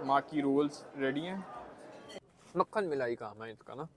माँ की roles ready हैं। मक्खन मिलाई काम है इसका ना।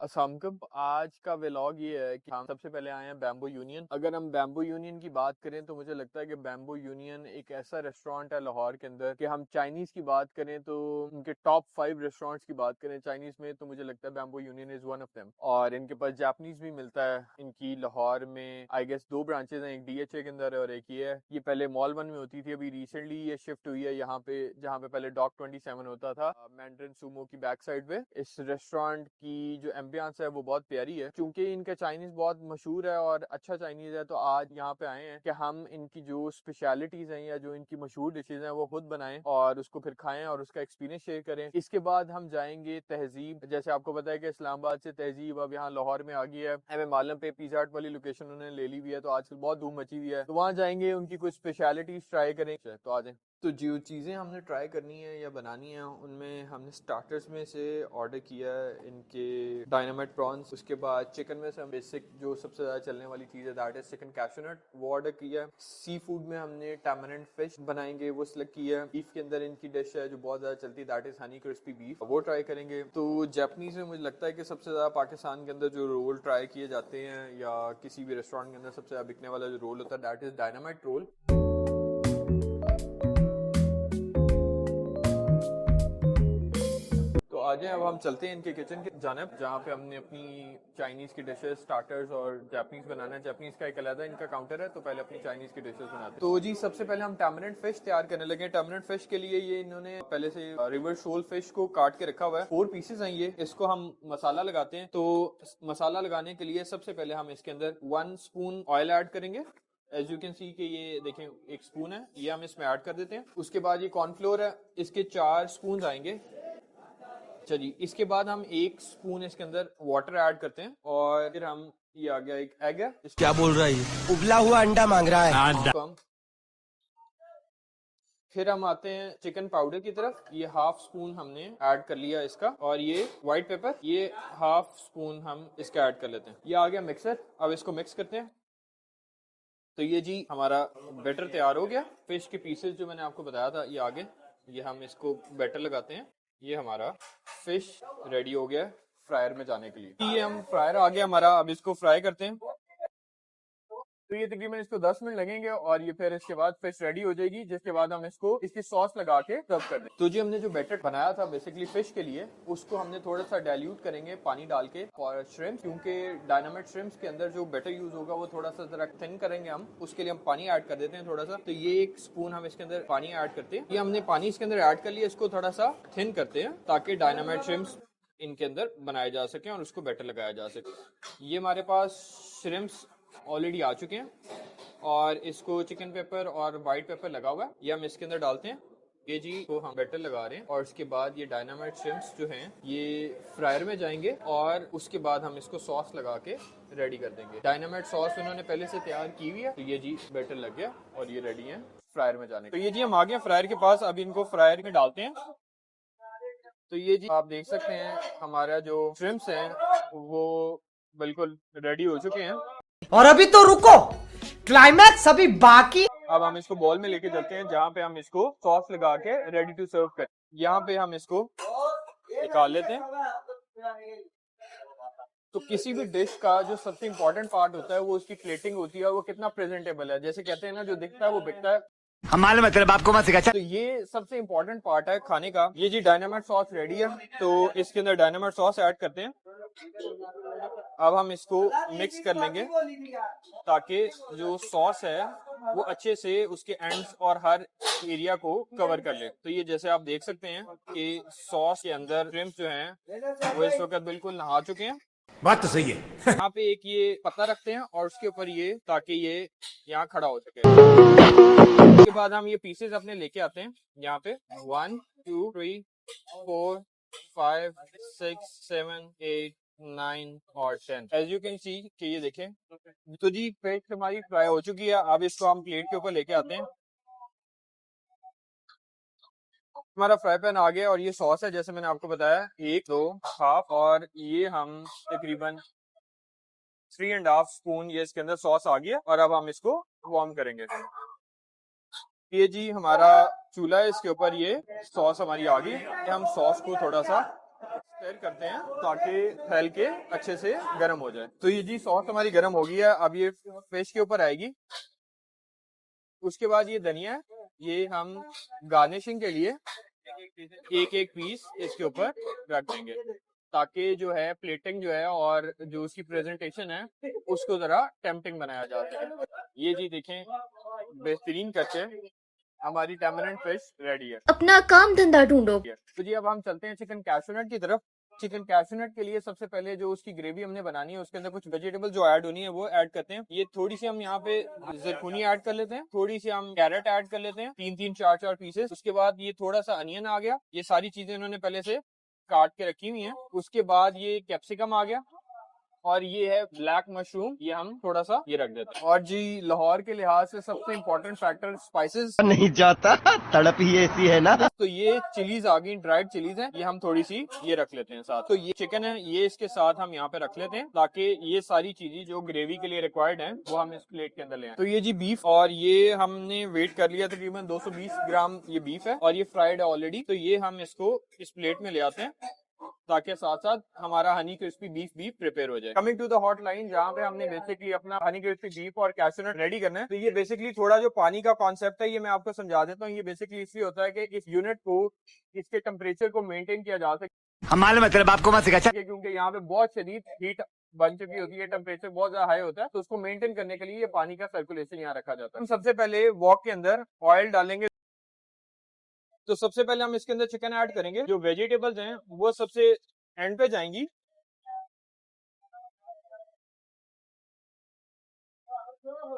अस्सलाम वालेकुम। आज का व्लॉग ये है कि हम सबसे पहले आए हैं बैम्बू यूनियन। अगर हम बैम्बू यूनियन की बात करें तो मुझे लगता है कि बैम्बू यूनियन एक ऐसा रेस्टोरेंट है लाहौर के अंदर कि हम चाइनीज की बात करें तो उनके टॉप 5 रेस्टोरेंट्स की बात करें चाइनीज में तो मुझे लगता है bamboo union is one of them. और इनके पास जापानीज भी मिलता है। इनकी लाहौर में आई गेस 2 ब्रांचेज हैं, एक DHA के अंदर और एक ये है। ये पहले मॉल 1 में होती थी, अभी रिसेंटली ये शिफ्ट हुई है यहाँ पे, जहाँ पे पहले डॉक 27 होता था मैंड्रिन सुमो की बैक साइड पे। इस रेस्टोरेंट की जो एम्बियंस है वो बहुत प्यारी है। क्योंकि इनका चाइनीज बहुत मशहूर है और अच्छा चाइनीज है, तो आज यहाँ पे आए हैं कि हम इनकी जो स्पेशलिटीज हैं या जो इनकी मशहूर डिशेज हैं वो खुद बनाएं और उसको फिर खाएं और उसका एक्सपीरियंस शेयर करें। इसके बाद हम जाएंगे तहजीब। जैसे आपको पता है कि इस्लामाबाद से तहजीब अब यहाँ लाहौर में आ गई है। एम मालम पे पिज़्ज़ा हट वाली लोकेशन उन्होंने ले ली हुई है, तो आजकल बहुत धूम मची हुई है, तो वहाँ जाएंगे, उनकी कुछ स्पेशलिटीज ट्राई करेंगे। तो आ जाए। तो जो चीज़ें हमने ट्राई करनी है या बनानी है उनमें हमने स्टार्टर्स में से ऑर्डर किया है इनके डायनामाइट प्रॉन्स। उसके बाद चिकन में से हम बेसिक जो सबसे ज़्यादा चलने वाली चीज़ है दैट इज चिकन कैशनट, वो ऑर्डर किया है। सी फूड में हमने टैमरिंड फिश बनाएंगे, वो सिलेक्ट किया है। बीफ के अंदर इनकी डिश है जो बहुत ज़्यादा चलती है that is Honey crispy beef, वो ट्राई करेंगे। तो जापानीज में मुझे लगता है कि सबसे ज़्यादा पाकिस्तान के अंदर जो रोल ट्राई किए जाते हैं या किसी भी रेस्टोरेंट के अंदर सबसे ज़्यादा बिकने वाला जो रोल होता है दैट इज डायनामाइट रोल। आज अब हम चलते हैं इनके किचन की जानिब, जहाँ पे हमने अपनी चाइनीज की डिशेस, स्टार्टर्स और जापानीज बनाना है। जापानीज का एक अलग इनका काउंटर है, तो पहले अपनी चाइनीज की डिशेस बनाते हैं। तो जी सबसे पहले हम टैमरिंड फिश तैयार करने लगे। टैमरिंड फिश के लिए ये इन्होंने पहले से रिवर शोल फिश को काट के रखा हुआ है। 4 पीसेस हैं ये। इसको हम मसाला लगाते हैं। तो मसाला लगाने के लिए सबसे पहले हम इसके अंदर 1 स्पून ऑयल ऐड करेंगे। एज यू कैन सी कि ये देखें 1 स्पून है, ये हम इसमें ऐड कर देते हैं। उसके बाद ये कॉर्नफ्लोर है, इसके 4 स्पून आएंगे। चलिए इसके बाद हम 1 स्पून इसके अंदर वाटर ऐड करते हैं और फिर हम ये आ गया एक एग है। क्या बोल रहा है ये? उबला हुआ अंडा मांग रहा है। फिर हम आते हैं चिकन पाउडर की तरफ। ये 1/2 स्पून हमने ऐड कर लिया इसका, और ये व्हाइट पेपर, ये 1/2 स्पून हम इसका ऐड कर लेते हैं। ये आ गया मिक्सर। अब इसको मिक्स करते हैं। तो ये जी हमारा बैटर तैयार हो गया। फिश के पीसेस जो मैंने आपको बताया था ये आगे, ये हम इसको बैटर लगाते हैं। ये हमारा फिश रेडी हो गया फ्रायर में जाने के लिए। ये हम फ्रायर आ गया हमारा, अब इसको फ्राई करते हैं। तो ये तकरीबन इसको 10 मिनट लगेंगे और ये फिर इसके बाद फिश रेडी हो जाएगी, जिसके बाद हम इसको इसकी सॉस लगा के सर्व कर देंगे। तो जी हमने जो बैटर बनाया था बेसिकली फिश के लिए, उसको हमने थोड़ा सा डाइल्यूट करेंगे पानी डाल के और श्रिम्प, क्योंकि डायनामाइट श्रिम्प्स के अंदर जो बैटर यूज होगा वो थोड़ा सा जरा थिन करेंगे हम, उसके लिए हम पानी ऐड कर देते हैं थोड़ा सा। तो ये 1 स्पून हम इसके अंदर पानी ऐड करते हैं। ये हमने पानी इसके अंदर ऐड कर लिया, इसको थोड़ा सा थिन करते हैं ताकि डायनामाइट श्रिम्प्स इनके अंदर बनाए जा सके और उसको बैटर लगाया जा सके। ये हमारे पास श्रिम्प्स ऑलरेडी आ चुके हैं और इसको चिकन पेपर और वाइट पेपर लगा हुआ है, ये हम इसके अंदर डालते हैं। ये जी को हम बैटर लगा रहे हैं और इसके बाद ये डायनामाइट श्रिम्प्स जो हैं ये फ्रायर में जाएंगे और उसके बाद हम इसको सॉस लगा के रेडी कर देंगे। डायनामाइट सॉस उन्होंने पहले से तैयार की हुई है। तो ये जी बैटर लग गया और ये रेडी है फ्रायर में जाने। तो ये जी हम आ गए फ्रायर के पास, अब इनको फ्रायर में डालते हैं। तो ये जी आप देख सकते हैं हमारा जो श्रिम्प्स हैं वो बिल्कुल रेडी हो चुके हैं। और अभी तो रुको, क्लाइमैक्स अभी बाकी। अब हम इसको बॉल में लेके चलते हैं जहाँ पे हम इसको सॉस लगा के रेडी टू सर्व करें। यहाँ पे हम इसको निकाल लेते हैं। तो किसी भी डिश का जो सबसे इम्पोर्टेंट पार्ट होता है वो उसकी प्लेटिंग होती है, वो कितना प्रेजेंटेबल है। जैसे कहते हैं ना, जो दिखता है वो बिकता है। हमारे मतलब आपको मत सिखा। तो ये सबसे इम्पोर्टेंट पार्ट है खाने का। ये जी डायनामाइट सॉस रेडी है, तो इसके अंदर डायनामाइट सॉस ऐड करते हैं। अब हम इसको मिक्स कर लेंगे ताकि जो सॉस है वो अच्छे से उसके एंड्स और हर एरिया को कवर कर ले। तो ये जैसे आप देख सकते हैं कि सॉस के अंदर श्रिम्प जो हैं वो इस वक्त बिल्कुल नहा चुके हैं। बात तो सही है। यहाँ पे एक ये पत्ता रखते हैं और उसके ऊपर ये, ताकि ये यहाँ खड़ा हो सके। उसके बाद हम ये पीसेस अपने लेके आते हैं यहाँ पे 1 2 3 4 5 6 7 8 9 और 10। एज यू कैन सी कि ये देखें। तो जी फिश हमारी फ्राई हो चुकी है, अब इसको हम प्लेट के ऊपर लेके आते हैं। हमारा फ्राई पैन आ गया और ये सॉस है जैसे मैंने आपको बताया 1 2 हाफ, और ये हम तकरीबन 3.5 स्पून ये इसके अंदर सॉस आ गया और अब हम इसको वार्म करेंगे। ये जी हमारा चूल्हा है, इसके ऊपर ये सॉस हमारी आ गई। हम सॉस को थोड़ा सा स्टर करते हैं ताकि फैल के अच्छे से गर्म हो जाए। तो ये जी सॉस हमारी गर्म हो गई है, अब ये फिश के ऊपर आएगी। उसके बाद ये धनिया, ये हम गार्निशिंग के लिए एक एक पीस इसके ऊपर रख देंगे ताकि जो है प्लेटिंग जो है और जो उसकी प्रेजेंटेशन है उसको जरा टेम्पटिंग बनाया जा सके। ये जी देखें, बेहतरीन करके हमारी टैमरिंड फिश रेडी है। अपना काम धंधा ढूंढो। तो जी अब हम चलते हैं चिकन कैशूनट की तरफ। चिकन कैशूनट के लिए सबसे पहले जो उसकी ग्रेवी हमने बनानी है उसके अंदर कुछ वेजिटेबल जो ऐड होनी है वो ऐड करते हैं। ये थोड़ी सी हम यहाँ पे ज़रकूनी ऐड कर लेते हैं, थोड़ी सी हम कैरेट ऐड कर लेते हैं, 3-3 4-4 पीसेस। उसके बाद ये थोड़ा सा अनियन आ गया। ये सारी चीजें इन्होंने पहले से काट के रखी हुई हैं। उसके बाद ये कैप्सिकम आ गया और ये है ब्लैक मशरूम, ये हम थोड़ा सा ये रख देते हैं। और जी लाहौर के लिहाज से सबसे इम्पोर्टेंट फैक्टर स्पाइसेस नहीं जाता, तड़प ही ऐसी है ना। तो ये चिलीज आ गई, ड्राइड चिलीज हैं, ये हम थोड़ी सी ये रख लेते हैं साथ। तो ये चिकन है, ये इसके साथ हम यहाँ पे रख लेते हैं ताकि ये सारी चीजें जो ग्रेवी के लिए रिक्वायर्ड हैं वो हम इस प्लेट के अंदर ले आए। तो ये जी बीफ, और ये हमने वेट कर लिया तकरीबन 220 ग्राम ये बीफ है और ये फ्राइड है ऑलरेडी। तो ये हम इसको इस प्लेट में ले आते हैं ताकि साथ साथ हमारा हनी क्रिस्पी बीफ भी प्रिपेयर हो जाए। Coming to the hot line, जहाँ पे हमने बेसिकली अपना हनी क्रिस्पी बीफ और कैशूनट रेडी करना है। तो ये बेसिकली थोड़ा जो पानी का कॉन्सेप्ट है ये मैं आपको समझा देता हूँ। ये बेसिकली इसलिए होता है कि इस यूनिट को, इसके टेम्परेचर को मेंटेन किया जा सके। हमारे मतलब आपको मत सिखा। क्योंकि यहाँ पे बहुत शदीद हीट बन चुकी होती है, टेम्परेचर बहुत ज्यादा हाई होता है, तो उसको मेंटेन करने के लिए ये पानी का सर्कुलेशन यहाँ रखा जाता है। हम सबसे पहले वॉक के अंदर ऑयल डालेंगे। तो सबसे पहले हम इसके अंदर चिकन ऐड करेंगे। जो वेजिटेबल्स हैं वो सबसे एंड पे जाएंगी।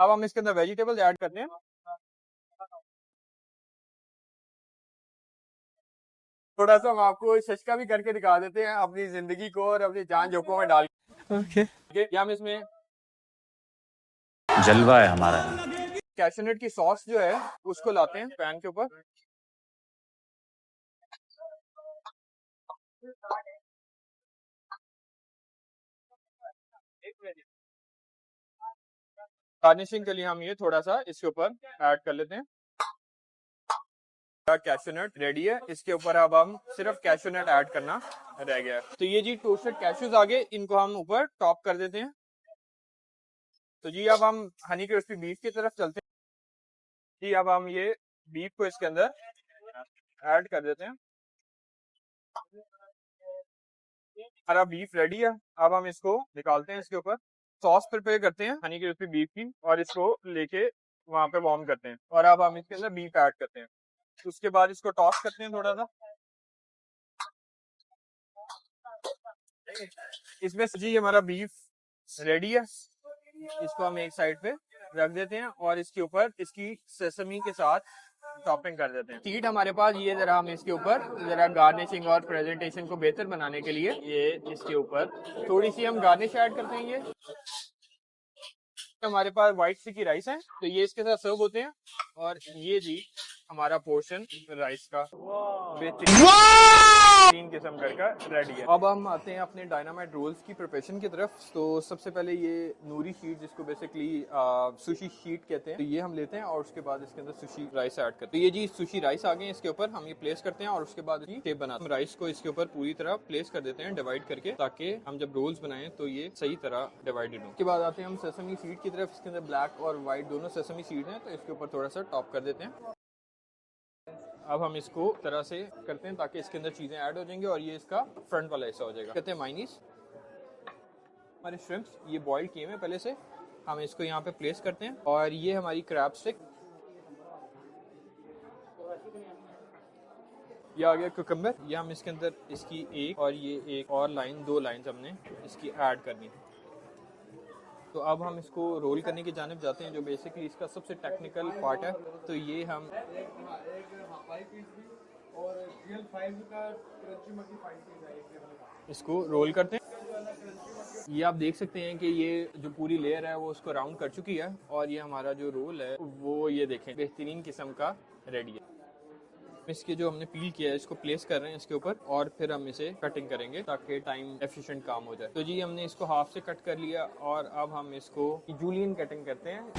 अब हम इसके अंदर वेजिटेबल्स ऐड करते हैं। थोड़ा सा हम आपको शशका भी करके दिखा देते हैं अपनी जिंदगी को और अपनी जान जोखों में डाल के। हम इसमें जलवा है हमारा। कैशनट की सॉस जो है उसको लाते हैं पैन के ऊपर। गार्निशिंग के लिए हम ये थोड़ा सा इसके ऊपर ऐड कर लेते हैं। कैशूनट रेडी है, इसके ऊपर अब हम सिर्फ कैशूनट ऐड करना रह गया है। तो ये जी टोस्टेड कैशूज आ गए, इनको हम ऊपर टॉप कर देते हैं। तो जी अब हम हनी क्रिस्पी बीफ की तरफ चलते हैं। जी अब हम ये बीफ को इसके अंदर ऐड कर देते हैं। हमारा बीफ रेडी है, अब हम इसको निकालते हैं। इसके ऊपर सॉस प्रिपेयर करते हैं हनी क्रिस्पी बीफ की और इसको लेके वहां पे वार्म करते हैं। और अब हम इसके अंदर बीफ ऐड करते हैं। उसके बाद इसको टॉस करते हैं थोड़ा सा। इसमें जी हमारा बीफ रेडी है, इसको हम एक साइड पे रख देते हैं और इसके ऊपर इसकी सेसमी के साथ टॉपिंग कर देते हैं। सीट हमारे पास ये जरा हम इसके ऊपर जरा गार्निशिंग और प्रेजेंटेशन को बेहतर बनाने के लिए ये इसके ऊपर थोड़ी सी हम गार्निश ऐड करते हैं। ये हमारे पास व्हाइट स्टिकी राइस है, तो ये इसके साथ सर्व होते हैं। और ये जी हमारा पोर्शन राइस का बेहतरीन किस्म का रेडी है। अब हम आते हैं अपने डायनामाइट रोल्स की प्रिपरेशन की तरफ। तो सबसे पहले ये नूरी शीट, जिसको बेसिकली सुशी शीट कहते हैं, तो ये हम लेते हैं और उसके बाद इसके अंदर सुशी राइस ऐड करते हैं। तो ये जी सुशी राइस आ गए, इसके ऊपर हम ये प्लेस करते हैं और उसके बाद शेप बनाते हैं। राइस को इसके ऊपर पूरी तरह प्लेस कर देते हैं डिवाइड करके, ताकि हम जब रोल्स बनाएं तो ये सही तरह डिवाइडेड हो। उसके बाद आते हैं हम सेसमी सीड की तरफ। इसके अंदर ब्लैक और व्हाइट दोनों सेसमी सीड हैं, तो इसके ऊपर थोड़ा सा टॉप कर देते हैं। अब हम इसको तरह से करते हैं ताकि इसके अंदर चीजें ऐड हो जाएंगी और ये इसका फ्रंट वाला हिस्सा हो जाएगा। कहते हैं माइनीस। हमारे श्रिम्प्स ये बॉइल्ड किए हुए पहले से, हम इसको यहाँ पे प्लेस करते हैं। और ये हमारी क्रैब स्टिक, ये आ गया कुकम्बर। ये हम इसके अंदर इसकी एक और ये एक और लाइन, 2 लाइंस हमने इसकी ऐड करनी है। तो अब हम इसको रोल करने की जानिब जाते हैं, जो बेसिकली इसका सबसे टेक्निकल पार्ट है। तो ये हम इसको रोल करते हैं। ये आप देख सकते हैं कि ये जो पूरी लेयर है वो उसको राउंड कर चुकी है और ये हमारा जो रोल है वो ये देखें बेहतरीन किस्म का रेडी है। इसके जो हमने पील किया है इसको प्लेस कर रहे हैं इसके ऊपर और फिर हम इसे कटिंग करेंगे ताकि टाइम एफिशिएंट काम हो जाए। तो जी हमने इसको हाफ से कट कर लिया और अब हम इसको जूलियन कटिंग करते हैं,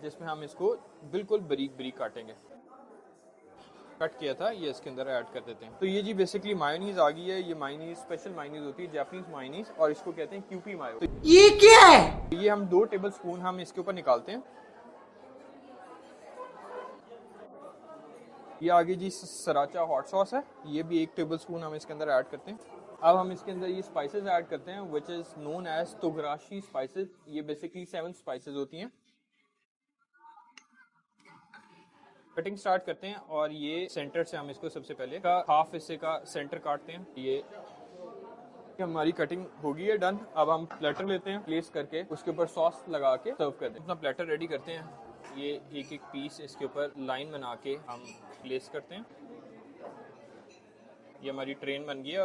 जिसमें हम इसको बिल्कुल बारीक बारीक काटेंगे। कट किया था ये इसके अंदर ऐड कर देते हैं। तो ये जी बेसिकली मायोनीज आ गई है। ये मायोनीज स्पेशल मायोनीज होती है, जापानीज मायोनीज, और इसको कहते हैं क्यूपी मायो। तो ये क्या है? ये हम 2 टेबल स्पून हम इसके ऊपर निकालते हैं। ये आगे जी सराचा हॉट सॉस है, ये भी 1 टेबल स्पून हम इसके अंदर ऐड करते हैं। अब हम इसके अंदर ये स्पाइसेस ऐड करते हैं which is known as togarashi spices. ये बेसिकली 7 स्पाइसेस होती हैं। कटिंग स्टार्ट करते हैं और ये सेंटर से हम इसको सबसे पहले का हाफ हिस्से का सेंटर काटते हैं। ये हमारी कटिंग होगी है डन। अब हम प्लेटर लेते हैं, प्लेस करके उसके ऊपर सॉस लगा के सर्व करते हैं। अपना प्लेटर रेडी करते हैं। ये एक एक पीस इसके ऊपर लाइन बना के हम प्लेस करते हैं। ये हमारी ट्रेन बन गई है।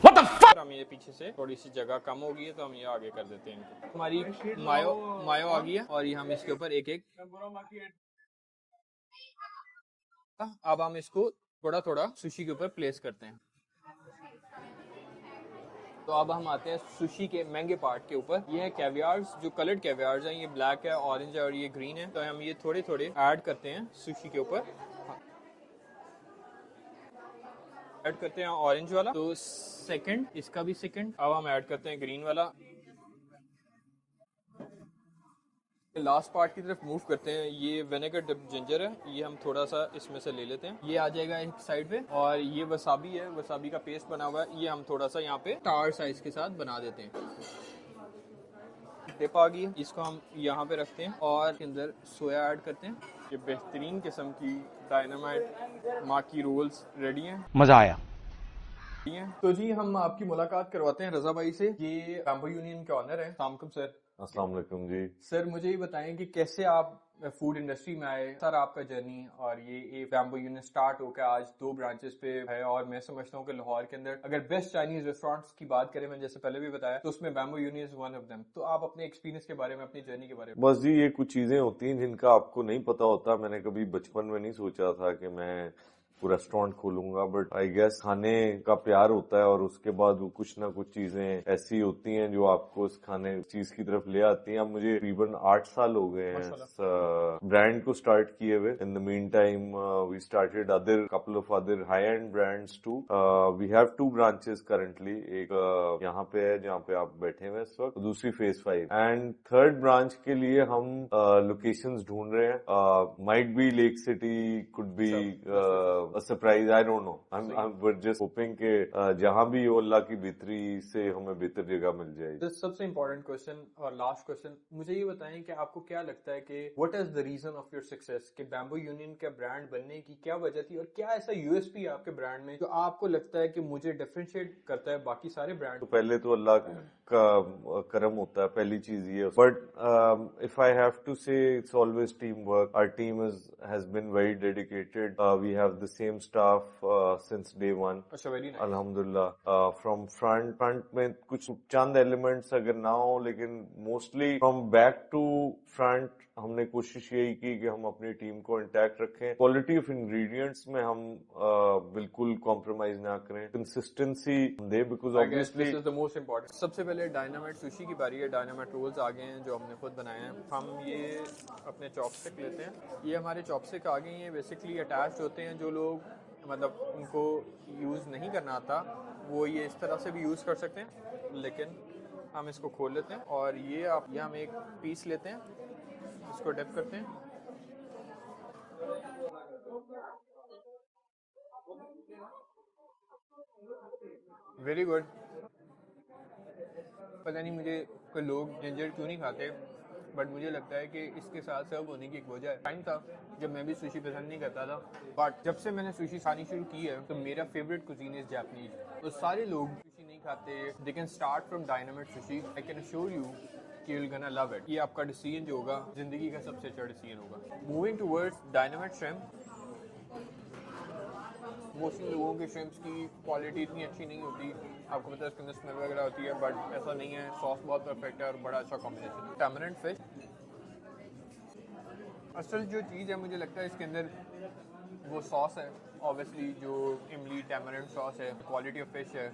What the fuck? हम ये पीछे से थोड़ी सी जगह कम हो गई है तो हम ये आगे कर देते हैं इनको। हमारी मायो आ गई है और ये हम इसके ऊपर एक एक अब हम इसको थोड़ा थोड़ा सुशी के ऊपर प्लेस करते हैं। तो अब हम आते हैं सुशी के महंगे पार्ट के ऊपर। ये है कैवियार्स, जो कलर्ड कैवियार्स हैं। ये ब्लैक है, ऑरेंज है और ये ग्रीन है। तो हम ये थोड़े थोड़े ऐड करते हैं सुशी के ऊपर। ऐड करते हैं ऑरेंज वाला, तो सेकंड, इसका भी सेकंड। अब हम ऐड करते हैं ग्रीन वाला। लास्ट पार्ट की तरफ मूव करते हैं। ये विनेगर डिप जिंजर है, ये हम थोड़ा सा इसमें से ले लेते हैं। ये आ जाएगा एक साइड पे। और ये वसाबी है, वसाबी का पेस्ट बना हुआ है, ये हम थोड़ा सा यहाँ पे टार साइज के साथ बना देते हैं। डिप आ गई है, इसको हम यहाँ पे रखते हैं और इसके अंदर सोया ऐड करते हैं। ये बेहतरीन किस्म की डायनामाइट माकी रोल्स रेडी हैं। मजा आया। तो जी हम आपकी मुलाकात करवाते हैं रजा भाई से। ये बैम्बू यूनियन के ऑनर हैं। अस्सलाम वालेकुम सर। अस्सलाम वालेकुम जी। सर मुझे ये बताएं कि कैसे आप फूड इंडस्ट्री में आए, सर आपका जर्नी, और ये बैम्बू यूनियन स्टार्ट होकर आज 2 ब्रांचेस पे है। और मैं समझता हूँ कि लाहौर के अंदर अगर बेस्ट चाइनीज रेस्टोरेंट्स की बात करें, मैंने जैसे पहले भी बताया, तो उसमें bamboo union is one of them. तो आप अपने एक्सपीरियंस के बारे में, अपनी जर्नी के बारे में। बस जी, ये कुछ चीजें होती हैं जिनका आपको नहीं पता होता। मैंने कभी बचपन में नहीं सोचा था कि मैं रेस्टोरेंट खोलूंगा, बट आई गेस खाने का प्यार होता है और उसके बाद वो कुछ ना कुछ चीजें ऐसी होती हैं जो आपको उस खाने चीज की तरफ ले आती हैं। अब मुझे तकरीबन 8 साल हो गए हैं ब्रांड को स्टार्ट किए हुए। In the meantime we started other couple of other high end brands too. We have 2 branches currently. एक यहाँ पे है जहाँ पे आप बैठे हुए इस वक्त, दूसरी फेज 5, एंड थर्ड ब्रांच के लिए हम लोकेशंस ढूंढ रहे हैं। Might be lake city, could be surprise, I don't know. I'm just hoping कि जहां भी हो अल्लाह की बेहतरी से हमें बेहतर जगह मिल जाए। सबसे इम्पोर्टेंट क्वेश्चन और लास्ट क्वेश्चन, मुझे ये बताएं कि आपको क्या लगता है कि what is the reason of your success, कि बैम्बू यूनियन का ब्रांड बनने की क्या वजह थी, और क्या ऐसा यूएसपी है आपके ब्रांड में जो आपको लगता है कि मुझे डिफरेंशिएट करता है बाकी सारे ब्रांड। तो पहले तो अल्लाह का करम होता है, पहली चीज ये। But if I have to say, it's always team work. Our team has been very dedicated. We have the same staff since day one. अच्छा, वेरी नाइस। अल्हम्दुलिल्लाह। फ्रॉम फ्रंट में कुछ चंद एलिमेंट्स अगर ना हो, लेकिन mostly from back to front हमने कोशिश यही की कि हम अपनी टीम को इंटैक्ट रखें। क्वालिटी ऑफ इंग्रेडिएंट्स में हम बिल्कुल कॉम्प्रोमाइज ना करें, consistency they, because obviously this is the most important. सबसे पहले डायनामाइट सुशी की बारी है। डायनामाइट रोल्स आ गए हैं जो हमने खुद बनाए हैं। हम ये अपने चॉपस्टिक लेते हैं। ये हमारे चॉपस्टिक आ गए हैं, बेसिकली अटैच्ड होते हैं। जो लोग मतलब उनको यूज़ नहीं करना आता वो ये इस तरह से भी यूज़ कर सकते हैं, लेकिन हम इसको खोल लेते हैं और ये हम एक पीस लेते हैं, इसको डिप करते हैं। Very good. पता नहीं मुझे कोई लोग जिंजर क्यों नहीं खाते, बट मुझे लगता है कि इसके साथ सर्व होने की एक वजह है। टाइम था जब मैं भी सुशी पसंद नहीं करता था, बट जब से मैंने सुशी खानी शुरू की है तो मेरा फेवरेट कुजीन इज जापानीज। तो सारे लोग सुशी नहीं खाते, they can start from dynamite sushi. I can assure you कि you're gonna love it। ये आपका डिसीजन जो होगा जिंदगी का सबसे अच्छा डिसीजन होगा। Moving towards dynamite shrimp. Mostly लोगों के श्रिम्प्स की क्वालिटी इतनी अच्छी नहीं होती, आपको पता है इसके अंदर स्मेल वगैरह होती है, बट ऐसा नहीं है। सॉस बहुत परफेक्ट है और बड़ा अच्छा कॉम्बिनेशन। टैमरिंड फिश, असल जो चीज़ है मुझे लगता है इसके अंदर वो सॉस है। ऑब्वियसली जो इमली टैमरिंड सॉस है, क्वालिटी ऑफ फिश है,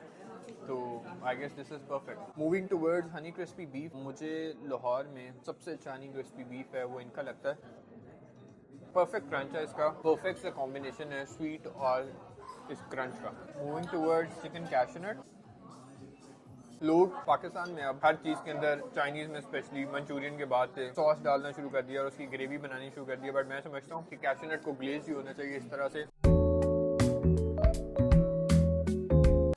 तो I guess this is perfect. Moving towards honey crispy beef. मुझे लाहौर में सबसे अच्छा हनी क्रिस्पी बीफ है वो इनका लगता है। परफेक्ट क्रंच है इसका, परफेक्ट सा कॉम्बिनेशन है स्वीट और इस क्रंच का। Moving towards chicken cashew nut. लोग पाकिस्तान में अब हर चीज़ के अंदर, चाइनीज़ में स्पेशली मंचूरियन के बाद से सॉस डालना शुरू कर दिया और उसकी ग्रेवी बनानी शुरू कर दिया, बट मैं समझता हूँ कि कैशनट को ग्लेज भी होना चाहिए इस तरह से।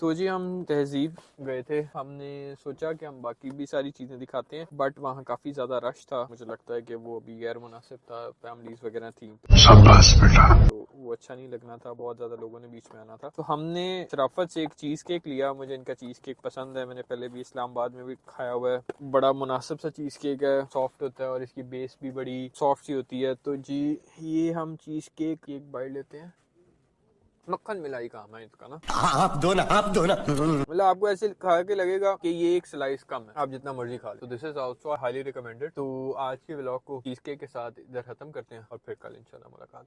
तो जी हम तहजीब गए थे, हमने सोचा कि हम बाकी भी सारी चीज़ें दिखाते हैं, बट वहाँ काफ़ी ज़्यादा रश था। मुझे लगता है कि वो अभी गैर मुनासिब था, फैमिलीज वगैरह थी, तो वो अच्छा नहीं लगना था, बहुत ज़्यादा लोगों ने बीच में आना था। तो हमने शराफत से एक चीज़ केक लिया। मुझे इनका चीज़ केक पसंद है, मैंने पहले भी इस्लामाबाद में भी खाया हुआ है। बड़ा मुनासिब सा चीज़ केक है, सॉफ्ट होता है और इसकी बेस भी बड़ी सॉफ्ट सी होती है। तो जी ये हम चीज़ केक एक बाइट लेते हैं। मक्खन मिलाई काम है इसका ना, आप दो ना मतलब आपको ऐसे खा के लगेगा कि ये एक स्लाइस कम है, आप जितना मर्जी खा लो। तो this is also highly recommended. तो आज के व्लॉग को चीज़ केक के साथ इधर खत्म करते हैं और फिर कल इंशाल्लाह मुलाकात।